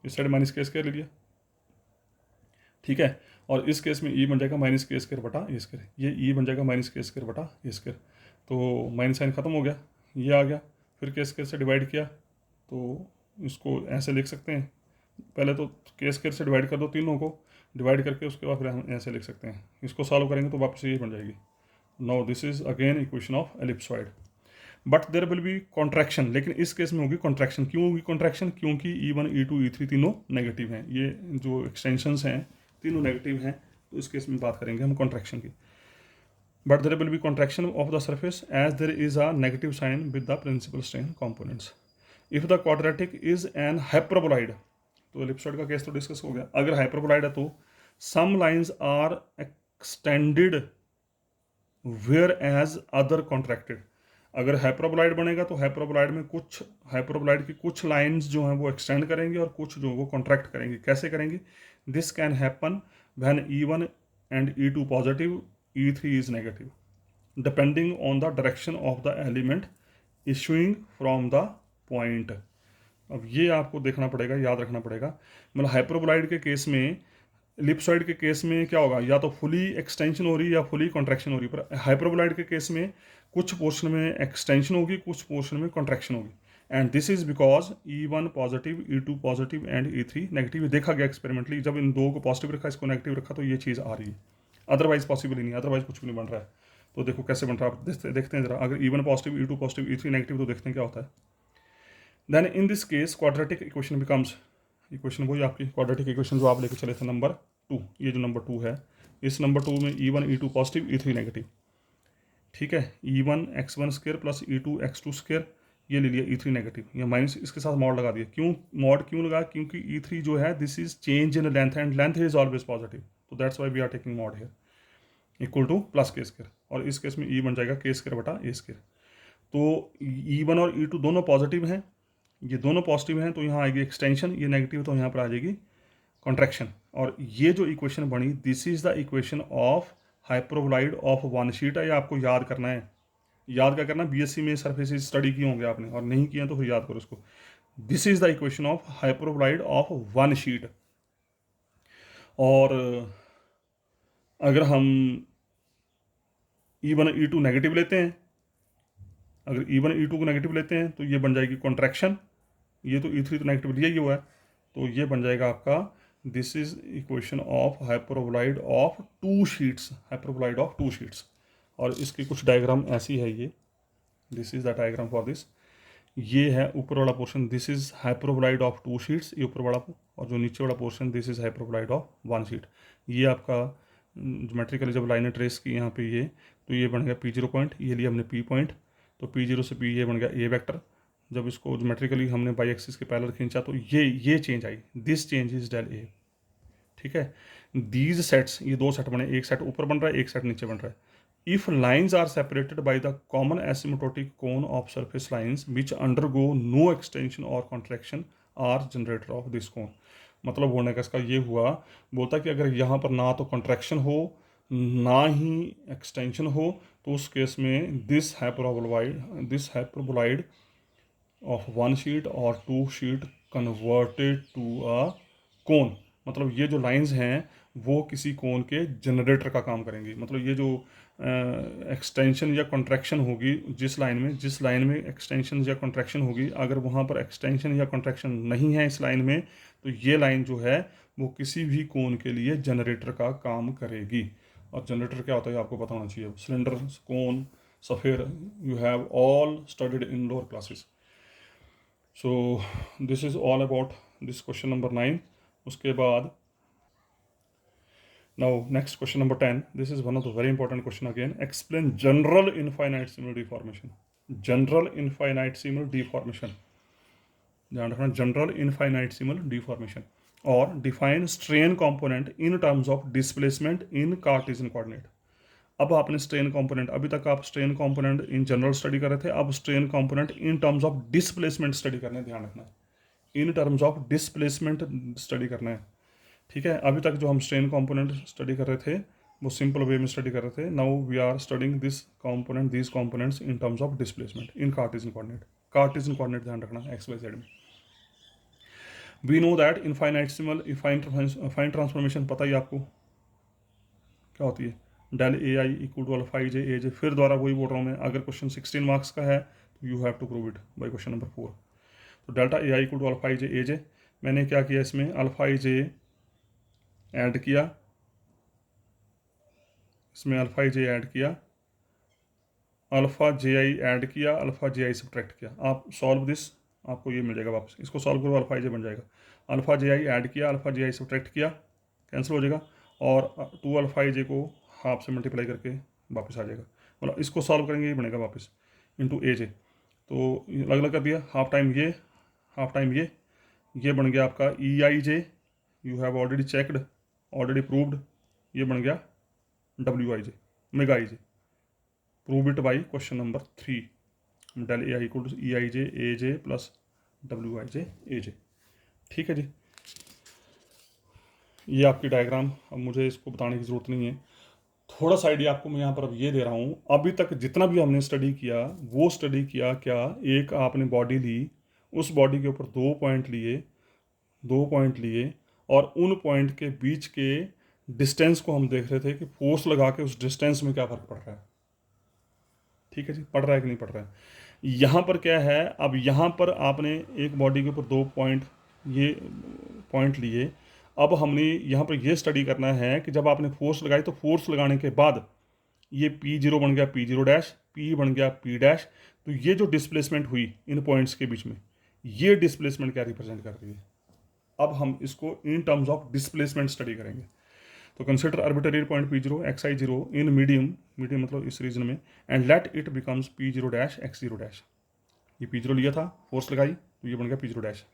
[SPEAKER 1] इस साइड माइनस के स्क्वायर ले लिया, ठीक है। और इस केस में E बन जाएगा माइनस के स्क्वायर बटा ए स्क्वायर, ये E बन जाएगा माइनस के स्क्वायर बटा ए स्क्वायर, तो माइनस साइन खत्म हो गया, ये आ गया। फिर के स्क्वायर से डिवाइड किया तो इसको ऐसे लिख सकते हैं, पहले तो के स्क्वायर से डिवाइड कर दो तीनों को, डिवाइड करके उसके बाद फिर हम ऐसे लिख सकते हैं, इसको सॉल्व करेंगे तो वापस ये बन जाएगी। Now this is again equation of ellipsoid, but there will be contraction, लेकिन इस केस में होगी कॉन्ट्रैक्शन। क्यों होगी कॉन्ट्रैक्शन, क्योंकि E1 E2 E3 तीनों नेगेटिव हैं, ये जो एक्सटेंशंस हैं तीनों नेगेटिव हैं, तो इस केस में बात करेंगे हम कॉन्ट्रैक्शन की। But there will be contraction of the surface as there is a negative sign with the principal strain components. If the quadratic is an hyperboloid, तो एलिप्सॉइड का केस तो डिस्कस हो गया। अगर हाइपरबोलाइड है तो some lines are extended whereas other contracted. अगर hyperboloid बनेगा तो हाइपरबोलाइड की कुछ लाइंस जो हैं वो एक्सटेंड करेंगी और कुछ जो वो कॉन्ट्रैक्ट करेंगी। कैसे करेंगी? This can happen when E1 and E2 positive, E3 is negative, depending on the direction of the element issuing from the point. अब ये आपको देखना पड़ेगा, याद रखना पड़ेगा। मतलब हाइपरबोलाइड के केस में, एलिप्सॉइड के केस में क्या होगा, या तो फुली एक्सटेंशन हो रही है या फुली कॉन्ट्रैक्शन हो रही है। पर हाइपरबोलाइड के केस में कुछ पोर्शन में एक्सटेंशन होगी, कुछ पोर्शन में कॉन्ट्रैक्शन होगी। And this is because E1 positive, E2 positive and E3 negative. ये देखा गया एक्सपेरिमेंटली, जब इन दो को पॉजिटिव रखा, इसको नेगेटिव रखा, तो ये चीज़ आ रही है। अदरवाइज पॉसिबल ही नहीं, अदरवाइज कुछ भी नहीं बन रहा है। तो देखो कैसे बन रहा है, आप देखते हैं जरा। अगर E1 positive, E2 positive, E3 negative, तो देखते हैं क्या होता है। Then in this case quadratic equation becomes, equation वही आपकी क्वाड्रेटिक इक्वेशन जो आप लेके चले थे नंबर 2, ये जो नंबर 2 है, इस नंबर 2 में E1 E2 positive, E3 negative. ठीक है, E1 x1 square plus E2 x2 square, ये ले लिया E3 नेगेटिव, या माइनस इसके साथ मॉड लगा दिया। क्यों मॉड क्यों लगा? क्योंकि E3 जो है this is change in length and length is always positive, तो that's why we are taking mod here equal to plus k square. और इस केस में E बन जाएगा के स्क्वायर बटा ए स्क्वायर। तो E1 और E2 दोनों पॉजिटिव हैं, ये दोनों पॉजिटिव हैं, तो यहाँ आएगी एक्सटेंशन, ये नेगेटिव, तो यहाँ पर आ जाएगी कॉन्ट्रैक्शन। और ये जो इक्वेशन बनी, this is the equation of hyperboloid of one sheet है। ये आपको याद करना है। याद क्या करना, बीएससी में सरफेसेस स्टडी किए होंगे आपने, और नहीं किए तो फिर याद करो इसको। This is the equation of hyperboloid of one sheet. और अगर हम E1 E2 नेगेटिव लेते हैं, अगर E1 E2 को नेगेटिव लेते हैं तो ये बन जाएगी कॉन्ट्रैक्शन। ये तो E3 तो नेगेटिव लिया ही हुआ है, तो ये बन जाएगा आपका, this is equation of hyperboloid of two sheets, hyperboloid of two sheets. और इसकी कुछ डायग्राम ऐसी है, ये this is the diagram for this. ये है ऊपर वाला portion, this is hyperboloid of two sheets, ये ऊपर वाला, और जो नीचे वाला portion this is hyperboloid of one sheet. ये आपका ज्योमेट्रिकली जब लाइनें ट्रेस की यहाँ पे, ये तो ये बन गया P0 पॉइंट, ये लिया हमने P पॉइंट, तो P0 से P ये बन गया A वेक्टर। जब इसको ज्योमेट्रिकली हमने बाई एक्सिस के पैरेलल खींचा तो ये चेंज आई, this change is del A। ठीक है, दीज सेट्स, ये दो सेट बने, एक सेट ऊपर बन रहा है, एक सेट नीचे बन रहा है। If lines are separated by the common asymptotic cone of surface lines which undergo no extension और contraction are generator of this cone. मतलब होने का इसका ये हुआ, बोलता कि अगर यहाँ पर ना तो कॉन्ट्रैक्शन हो ना ही एक्सटेंशन हो, तो उस केस में this hyperboloid of one sheet और two sheet converted to a cone. मतलब ये जो लाइंस हैं वो किसी कोन के जनरेटर का काम करेंगी। मतलब ये जो एक्सटेंशन या कॉन्ट्रैक्शन होगी जिस लाइन में एक्सटेंशन या कॉन्ट्रैक्शन होगी, अगर वहाँ पर एक्सटेंशन या कॉन्ट्रैक्शन नहीं है इस लाइन में, तो ये लाइन जो है वो किसी भी कोन के लिए जनरेटर का काम करेगी। और जनरेटर क्या होता है आपको पता होना चाहिए। Cylinder, cone, sphere, you have all studied in lower classes. So this is all about this question number 9। उसके बाद now next question number 10, this is one of the very important question again. Explain general infinitesimal deformation, general infinitesimal deformation, ध्यान रखना, general इनफाइनाइटसिमल deformation. और define strain component in terms of displacement in cartesian coordinate. अब आपने strain component, अभी तक आप strain component in general study कर रहे थे, अब strain component in terms of displacement study करना है। ध्यान रखना है, इन टर्म्स ऑफ डिस्प्लेसमेंट स्टडी करना है। ठीक है, अभी तक जो हम स्ट्रेन कंपोनेंट स्टडी कर रहे थे वो सिंपल वे में स्टडी कर रहे थे। Now we are studying this component, these components in terms of displacement in cartesian coordinate. Cartesian coordinate ध्यान रखना, एक्स वाई जेड में। We know that infinitesimal fine transformation पता ही आपको क्या होती है, del a i equal to alpha e j a j. फिर दोबारा वही बोल रहा हूँ मैं, अगर क्वेश्चन 16 मार्क्स का है तो you have to prove it by question number 4। तो delta a i equal to alpha e j a j. मैंने क्या किया इसमें, अल्फा ई जे ऐड किया, इसमें अल्फा ई जे ऐड किया, अल्फा जे आई ऐड किया, अल्फा जे आई सब्ट्रैक्ट किया। आप सॉल्व दिस, आपको ये मिल जाएगा वापस। इसको सॉल्व करो, अल्फा ई जे बन जाएगा। अल्फा जे आई ऐड किया, अल्फा जे आई सब्ट्रैक्ट किया, कैंसिल हो जाएगा, और 2 अल्फा ई जे को हाफ से मल्टीप्लाई करके वापस आ जाएगा। मतलब इसको सॉल्व करेंगे, ये बनेगा वापस इंटू ए जे। तो अलग अलग कर दिया, हाफ टाइम ये, हाफ टाइम ये बन गया आपका e I j, you have already checked, already proved, ये बन गया डब्ल्यू i j, mega i j, prove it by question number 3, del a i equal to e I j plus डब्ल्यू आई जे ए जे। ठीक है जी, ये आपकी diagram, अब मुझे इसको बताने की ज़रूरत नहीं है। थोड़ा सा आइडिया आपको मैं यहाँ पर अब ये दे रहा हूँ, अभी तक जितना भी हमने स्टडी किया वो स्टडी किया क्या, एक आपने बॉडी ली, उस बॉडी के ऊपर 2 पॉइंट लिए और उन पॉइंट के बीच के डिस्टेंस को हम देख रहे थे कि फोर्स लगा के उस डिस्टेंस में क्या फ़र्क पड़ रहा है। ठीक है जी, पड़ रहा है कि नहीं पड़ रहा है। यहाँ पर क्या है, अब यहाँ पर आपने एक बॉडी के ऊपर 2 पॉइंट लिए, अब हमने यहाँ पर ये स्टडी करना है कि जब आपने फोर्स लगाई तो फोर्स लगाने के बाद ये P0 बन गया P0 डैश, P बन गया P डैश, तो ये जो डिस्प्लेसमेंट हुई इन पॉइंट्स के बीच में, ये डिस्प्लेसमेंट क्या रिप्रेजेंट कर रही है। अब हम इसको इन टर्म्स ऑफ डिस्प्लेसमेंट स्टडी करेंगे। तो consider arbitrary point P0 xi0 in medium मतलब इस रीजन में, and let it becomes P0 dash x0 dash. ये P0 लिया था, फोर्स लगाई तो ये बन गया P0 डैश।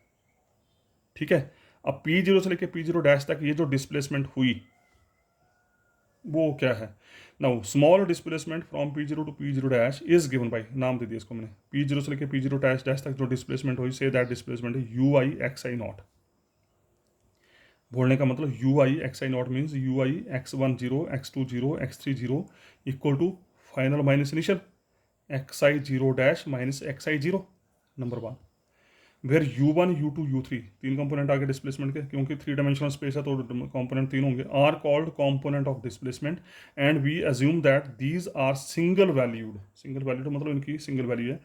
[SPEAKER 1] ठीक है, अब P0 से लेके P0 डैश तक ये जो डिस्प्लेसमेंट हुई वो क्या है। Now small displacement from P0 to P0 dash is given by, नाम दे दिया इसको मैंने, P0 से लेके P0 डैश तक जो डिस्प्लेसमेंट हुई, से दैट डिस्प्लेसमेंट है u i x i not. बोलने का मतलब u i x i not means u i x10 x20 x30 equal to final minus initial xi0 dash minus xi0 number 1, where u1 u2 u3 तीन component आगे displacement के, क्योंकि 3 dimensional space है तो component 3 होंगे, are called component of displacement and we assume that these are single valued मतलब इनकी single value है।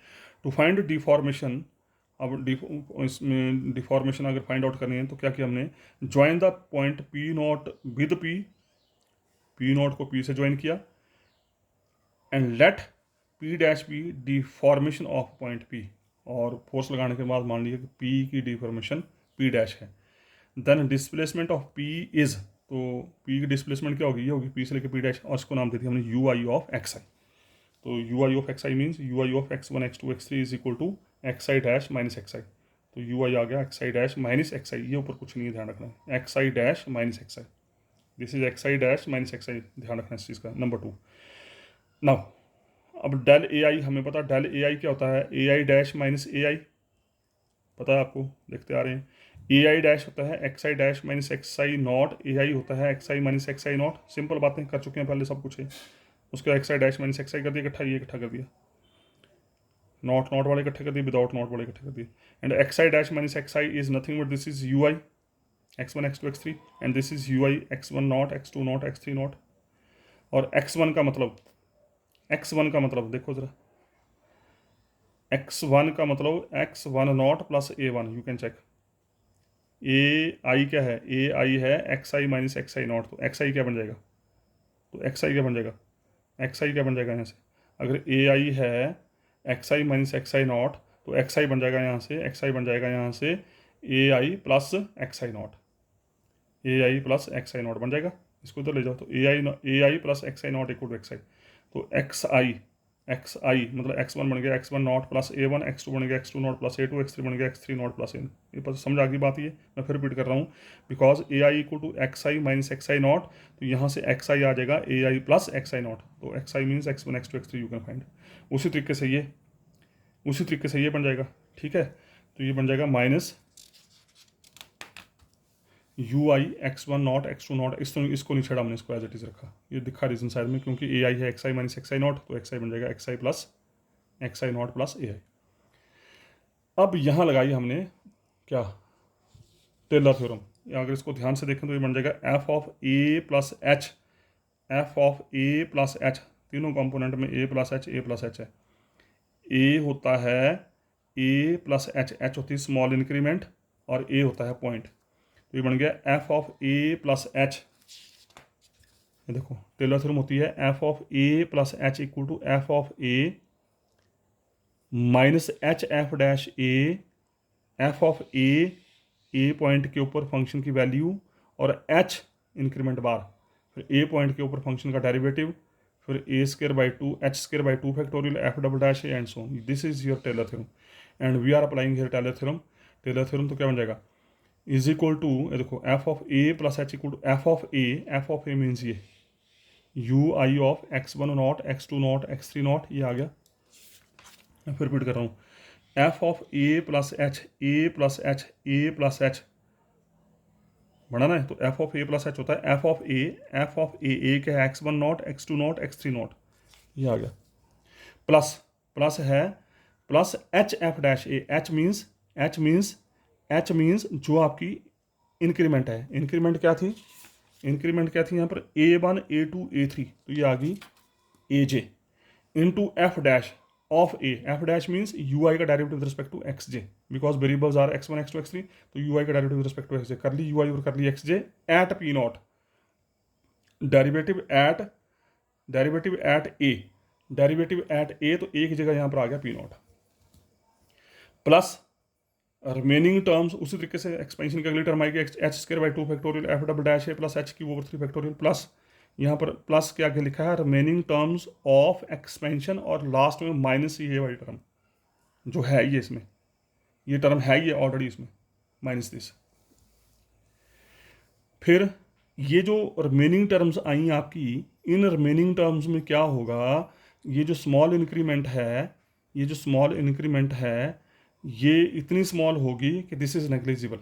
[SPEAKER 1] टू फाइंड डिफॉर्मेशन, अब इसमें डिफॉर्मेशन अगर फाइंड आउट करनी है तो क्या किया हमने, join the point P not with P not को P से ज्वाइन किया, and let P dash be deformation of point P, और फोर्स लगाने के बाद मान लीजिए कि P की डिफॉर्मेशन P डैश है, then displacement of P is, तो P की डिस्प्लेसमेंट क्या होगी, ये होगी P से लेकर P डैश, और इसको नाम दे दिया हमने u i of x i. तो u i of x i means u i of x1 x2 x3 is equal to x I dash minus x i. तो यू आई आ गया x I dash minus x i, ये ऊपर कुछ नहीं है, ध्यान रखना है, x I dash minus x i, this is x I dash minus x i, ध्यान रखना है इस चीज़ का। नंबर 2, नाउ अब डेल ए आई हमें पता, डेल ए आई क्या होता है, ए आई डैश माइनस ए आई, पता है आपको, देखते आ रहे हैं। ए आई डैश होता है x I dash minus x i not, a i होता है x i minus x i not, simple बातें कर चुके हैं पहले, सब कुछ है। उसका x I dash minus x i कर दिया इकट्ठा, ये इकट्ठा कर दिया, नॉट वाले इकट्ठे कर दिए, विदाउट नॉट वाले इकट्ठे कर दिए, and x I dash minus x I is nothing but this is you I x1 x2 x3 and this is you I x1 not x2 not x3 not. और x1 का मतलब देखो जरा, x1 का मतलब x1 not plus a1, you can check, a i क्या है, a i है x i minus x i not, तो एक्स आई क्या बन जाएगा, एक्स आई क्या बन जाएगा यहाँ से, अगर ए आई है x i minus x i not, तो एक्स आई बन जाएगा यहाँ से, a i plus x i not, बन जाएगा, इसको इधर ले जाओ, तो a i plus x i not equal to x i, तो एक्स आई मतलब x1 बन गया x1 not plus a1, x2 बन गया x2 not plus a2, x3 बन गया x3 नॉट प्लस a। ये पर समझ आ गई बात, ये मैं फिर रिपीट कर रहा हूँ, because a i equal to x i minus x i not, तो यहाँ से एक्स आई आ जाएगा a i plus x i not, तो x i means x1 x2 x3 you can find. उसी तरीके से ये बन जाएगा, ठीक है, तो ये बन जाएगा minus you I x1 not x2 not, इसको नहीं छेड़ा हमने, इसको एज इट इज रखा, ये दिखा रीजन साइड में, क्योंकि ए आई है x i minus x i not, तो एक्स आई बन जाएगा x i plus x i not plus a i. अब यहाँ लगाई हमने क्या, टेलर थ्योरम, अगर इसको ध्यान से देखें तो ये बन जाएगा F of a plus H, तीनों कंपोनेंट में ए प्लस एच है, ए होता है ए प्लस एच होती है स्मॉल इंक्रीमेंट, और ए होता है पॉइंट, तो ये बन गया f of a plus h, ये देखो टेलर थ्योरम होती है f of a plus h equal to f of a minus h f dash a, f of a point के ऊपर फंक्शन की वैल्यू, और एच इंक्रीमेंट बार, फिर ए पॉइंट के ऊपर फंक्शन का डेरिवेटिव, फिर a square by 2 h square by 2 factorial f double dash a and so, this is your Taylor theorem, and we are applying here Taylor theorem. Taylor theorem तो क्या बन जाएगा, is equal to, देखो f of a plus h equal to f of a means ये u i of x1 not x2 not x3 not, ये आ गया। मैं फिर रिपीट कर रहा हूँ, F of a plus H, A plus H, A plus H बढ़ाना है तो F of a plus H होता है एफ ऑफ ए क्या है x1 not x2 not x3 not, ये आ गया। प्लस प्लस है प्लस एच एफ डैश ए, एच मीन्स जो आपकी इंक्रीमेंट है। इंक्रीमेंट क्या थी यहाँ पर A1 A2 A3, तो ये आ गई AJ into f dash of a, f dash means u i का derivative with respect to x j, because variables are x1 x2 x3, तो यू आई का derivative with respect to x j, कर ली u i और कर ली x j at p not, derivative at a, तो एक जगह यहाँ पर आ गया p not, plus remaining terms उसी तरीके से एक्सपेंशन की अगली टर्म आएगी H square by 2 factorial f double dash A plus H cube over 3 factorial, plus यहाँ पर प्लस के आगे लिखा है रिमेनिंग टर्म्स ऑफ एक्सपेंशन, और लास्ट में माइनस ये वाली टर्म जो है ये इसमें, ये टर्म है ये ऑलरेडी इसमें माइनस दिस। फिर ये जो रिमेनिंग टर्म्स आई आपकी, इन रिमेनिंग टर्म्स में क्या होगा, ये जो स्मॉल इंक्रीमेंट है ये इतनी स्मॉल होगी कि दिस इज नेग्लिजिबल,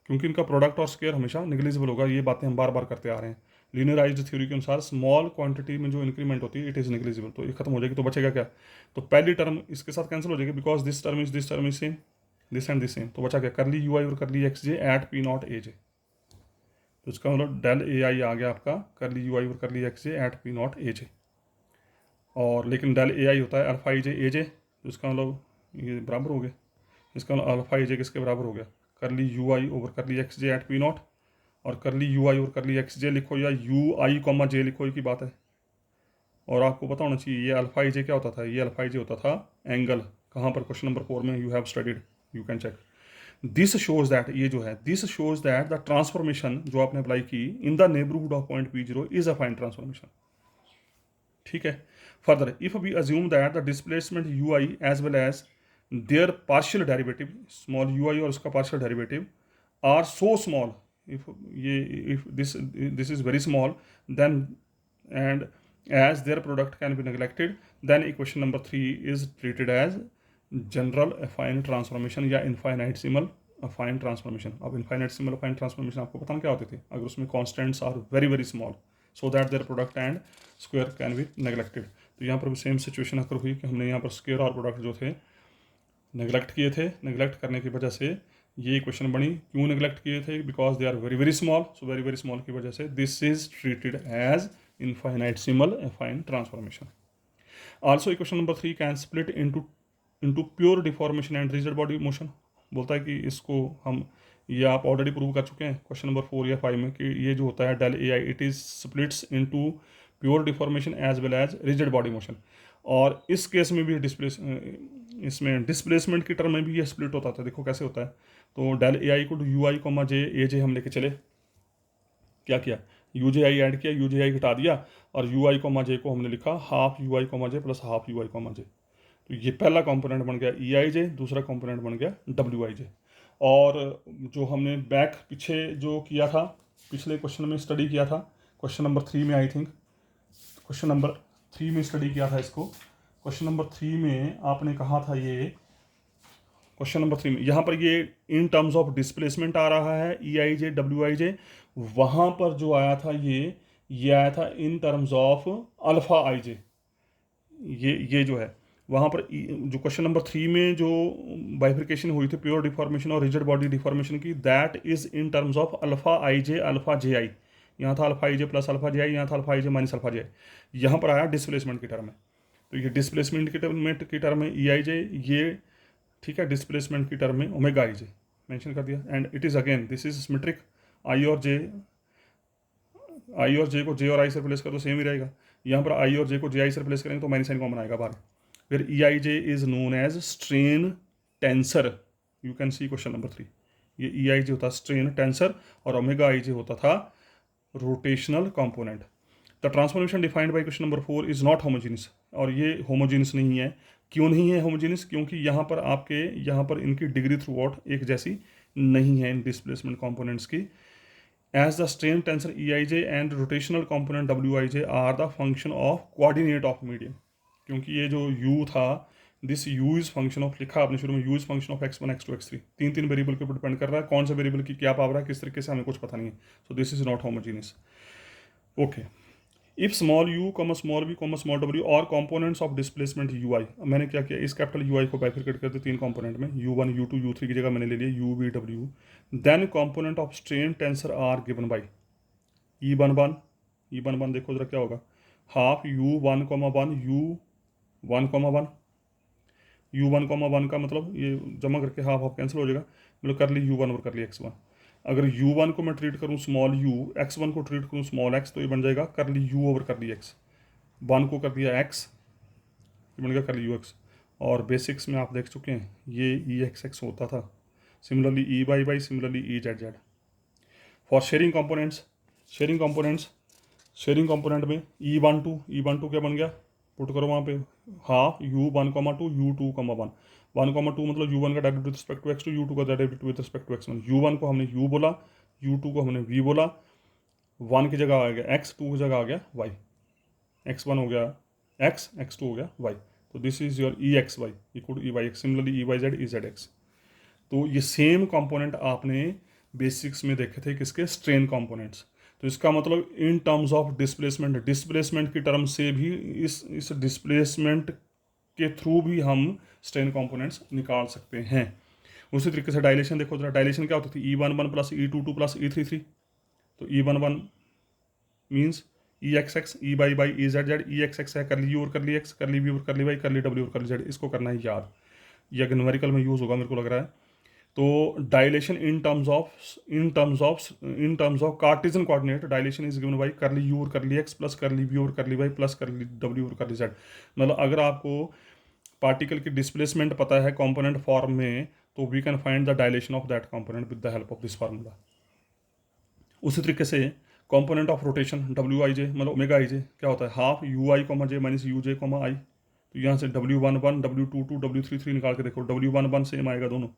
[SPEAKER 1] क्योंकि इनका प्रोडक्ट और स्क्वायर हमेशा नेग्लिजिबल होगा। ये बातें हम बार बार करते आ रहे हैं। लीनियराइज्ड थ्योरी के अनुसार स्मॉल क्वांटिटी में जो इंक्रीमेंट होती है इट इज नेग्लिजिबल, तो ये खत्म हो जाएगी। तो बचेगा क्या, तो पहली टर्म इसके साथ कैंसिल हो जाएगी, because this term is same, this and this same, तो बचा क्या, कर ली यू आई और कर ली x j at p not a j, तो इसका मतलब डेल ए आई आ गया आपका, कर ली यू आई और कर ली x j at p not a j, और लेकिन डेल ए आई होता है alpha e j a j, तो इसका मतलब ये बराबर हो गया, इसका मतलब अल्फा ई जे किसके बराबर हो गया, कर ली यू आई ओवर कर ली x j at p not, और कर ली यू आई और कर ली एक्स जे लिखो या यू आई कॉमा जे लिखो, एक ही बात है। और आपको पता होना चाहिए ये अल्फा ई जे क्या होता था, ये अल्फा ई जे होता था एंगल, कहाँ पर, क्वेश्चन नंबर 4 में you have studied, you can check. This shows that, ये जो है this shows that the transformation जो आपने अप्लाई की in the neighbourhood of point P0 is a fine transformation, ठीक है। Further if we assume that the displacement u i as well as their partial derivative, small u i और उसका partial derivative are so small, if this is very small, then and as their product can be neglected, then equation number 3 is treated as general affine transformation या infinitesimal affine transformation। अब infinitesimal affine transformation आपको पता क्या होते थे, अगर उसमें constants are very very small so that their product and square can be neglected। तो यहाँ पर भी सेम सिचुएशन अगर हुई कि हमने यहाँ पर स्क्वायर और प्रोडक्ट जो थे नेग्लेक्ट किए थे, नेग्लेक्ट करने की वजह से ये इक्वेशन बनी। क्यों नेग्लेक्ट किए थे, because they are very very small, so very very small की वजह से this is treated as infinitesimal affine transformation. Also equation number 3 can split into pure deformation and rigid body motion. बोलता है कि इसको हम, ये आप ऑलरेडी प्रूव कर चुके हैं क्वेश्चन नंबर 4 या 5 में, कि ये जो होता है del a i it is splits into pure deformation as well as rigid body motion. और इस केस में भी इसमें डिस्प्लेसमेंट की टर्म में भी ये स्प्लिट होता था। देखो कैसे होता है, तो डेल ए आई को you i comma J a जे हम लेके चले, क्या किया, यू जे आई ऐड किया, यू जे आई घटा दिया, और यू आई कॉमा जे को हमने लिखा half u i comma j plus half u i comma j. तो ये पहला कंपोनेंट बन गया ई आई जे, दूसरा कंपोनेंट बन गया डब्ल्यू आई जे। और जो हमने बैक पीछे जो किया था, पिछले क्वेश्चन में स्टडी किया था, क्वेश्चन नंबर 3 में, आई थिंक क्वेश्चन नंबर 3 में स्टडी किया था इसको। क्वेश्चन नंबर 3 में आपने कहा था, ये क्वेश्चन नंबर 3 में यहाँ पर ये इन टर्म्स ऑफ डिस्प्लेसमेंट आ रहा है E I J W i जे, वहाँ पर जो आया था ये आया था इन टर्म्स ऑफ अल्फा आई जे। ये जो है वहाँ पर जो क्वेश्चन नंबर 3 में जो बाइफिकेशन हुई थी प्योर डिफॉर्मेशन और रिजिड बॉडी डिफॉर्मेशन की, that is in terms of alpha i j alpha j i. यहाँ था alpha i j plus alpha j i, यहाँ था alpha i j minus alpha j i. यहाँ पर आया डिस्प्लेसमेंट की टर्म में, तो ये डिस्प्लेसमेंट की टर्म में ई आई जे, ये ठीक है, डिस्प्लेसमेंट की टर्म में ओमेगा आई जे मैंशन कर दिया। And it is again this is symmetric, i और जे को जे और आई से रिप्लेस कर तो सेम ही रहेगा। यहाँ पर आई और जे को जे आई से रिप्लेस करेंगे तो माइनस साइन कॉमन आएगा बाहर। फिर e I j is known as strain tensor, you can see question number 3। ये ई आई जे होता स्ट्रेन टेंसर और ओमेगा आई जे होता था rotational component. The transformation defined by question number 4 is not homogeneous, और ये homogeneous नहीं है। क्यों नहीं है होमोजीनियस? क्योंकि यहाँ पर इनकी डिग्री थ्रू आउट एक जैसी नहीं है इन डिस्प्लेसमेंट कंपोनेंट्स की। As the strain tensor e I j and rotational component डब्ल्यू i j are the function of coordinate of medium. क्योंकि ये जो यू था, this u is function of, लिखा आपने शुरू में, you is function of x1 x2 x3, तीन वेरिएबल के ऊपर डिपेंड कर रहा है। कौन सा वेरिएबल की क्या पावर है, किस तरीके से, हमें कुछ पता नहीं है। So this is not homogeneous. Okay, if small u comma small v comma small डब्ल्यू और components of displacement u i, मैंने क्या किया, इस कैपिटल यू आई को बाइफरकेट कर दिया तीन कंपोनेंट में, u1 u2 u3 की जगह मैंने ले लिया u v w। Then component of strain tensor are given by e one one देखो जरा क्या होगा, हाफ u1 1 u1 1, u1 1 का मतलब ये जमा करके हाफ हाफ कैंसिल हो जाएगा, मतलब कर ली u1 और कर ली x1। अगर u1 को मैं ट्रीट करूँ स्मॉल u, x1 को ट्रीट करूँ स्मॉल x, तो ये बन जाएगा कर ली u ओवर कर ली x। 1 को कर दिया x, ये बन गया कर ली ux। और बेसिक्स में आप देख चुके हैं ये ई एक्स एक्स होता था, similarly E by by, similarly E Z Z. For sharing components, sharing component में ई वन टू क्या बन गया, पुट करो वहाँ पे, हाफ u1 2 u2 1 1 2 मतलब u1 का direct with respect to x2, u2 का direct with respect to x1। u1 को हमने u बोला, u2 को हमने v बोला, 1 की जगह आ गया x, 2 की जगह आ गया y, x1 हो गया x, x2 हो गया y। तो this is your e x y equal e y x, similarly e y z e z x. तो ये सेम कंपोनेंट आपने बेसिक्स में देखे थे किसके, स्ट्रेन कंपोनेंट्स। तो इसका मतलब इन टर्म्स ऑफ डिस्प्लेसमेंट की टर्म से भी इस डिस्प्लेसमेंट के थ्रू भी हम स्ट्रेन कंपोनेंट्स निकाल सकते हैं। उसी तरीके से डायलेशन देखो जरा, डायलेशन क्या होती थी, E11 plus E22 plus E33। तो E11 means E x x, E by by E Z Z, E x x है कर ली यू और कर ली एक्स, कर ली वी और कर ली वाई, कर ली डब्ल्यू और कर ली जेड। इसको करना है याद, ये अगर न्यूमेरिकल में यूज़ होगा मेरे को लग रहा है। तो dilation in terms of Cartesian coordinate, dilation is given by कर ली यू और कर ली एक्स प्लस कर ली वी और कर ली वाई प्लस कर ली डब्ल्यू और कर ली जेड। मतलब अगर आपको पार्टिकल की डिस्प्लेसमेंट पता है कंपोनेंट फॉर्म में, तो we can find the dilation of that component with the help of this formula. उसी तरीके से कंपोनेंट ऑफ रोटेशन डब्ल्यू आई जे मतलब ओमेगा आई जे क्या होता है, half u i comma j minus u j comma i. तो यहाँ से W11 W22 W33 निकाल के देखो, W11 सेम आएगा दोनों,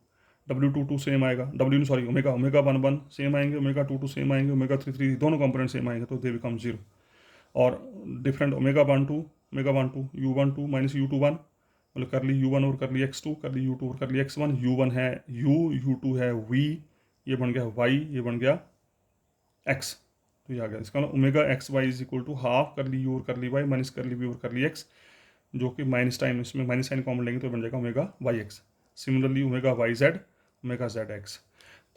[SPEAKER 1] W22 सेम आएगा, ओमेगा 11 सेम आएंगे, ओमेगा 22 सेम आएंगे, ओमेगा 33 दोनों कंपोनेंट सेम आएंगे, तो दे बिकम 0। और different omega 12 U12 minus U21 मतलब कर ली U1 और कर ली x2, कर ली U2 और कर ली x1, U1 है U, U2 है V, ये बन गया y, ये बन गया x। तो ये आ गया, इसका मतलब omega x y is equal to half कर ली यू और कर ली वाई माइनस कर ली वी और कर ली एक्स, जो कि माइनस टाइम इसमें माइनस साइन कॉमन लेंगे तो बन जाएगा omega y x. Similarly omega y z, omega z x.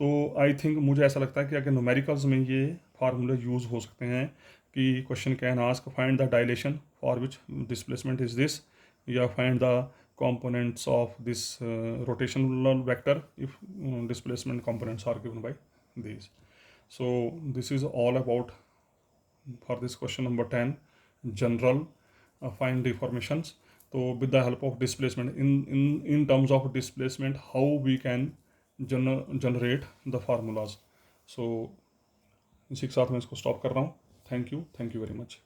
[SPEAKER 1] तो आई थिंक मुझे ऐसा लगता है कि अगर न्यूमेरिकल्स में ये फार्मूले यूज़ हो सकते हैं कि question can ask find the dilation for which displacement is this, या find the components of this rotational vector if displacement components are given by these. So this is all about for this question number 10, general find deformations. So with the help of displacement in terms of displacement, how we can generate the formulas. So इसी के साथ मैं इसको stop कर रहा हूँ। Thank you very much.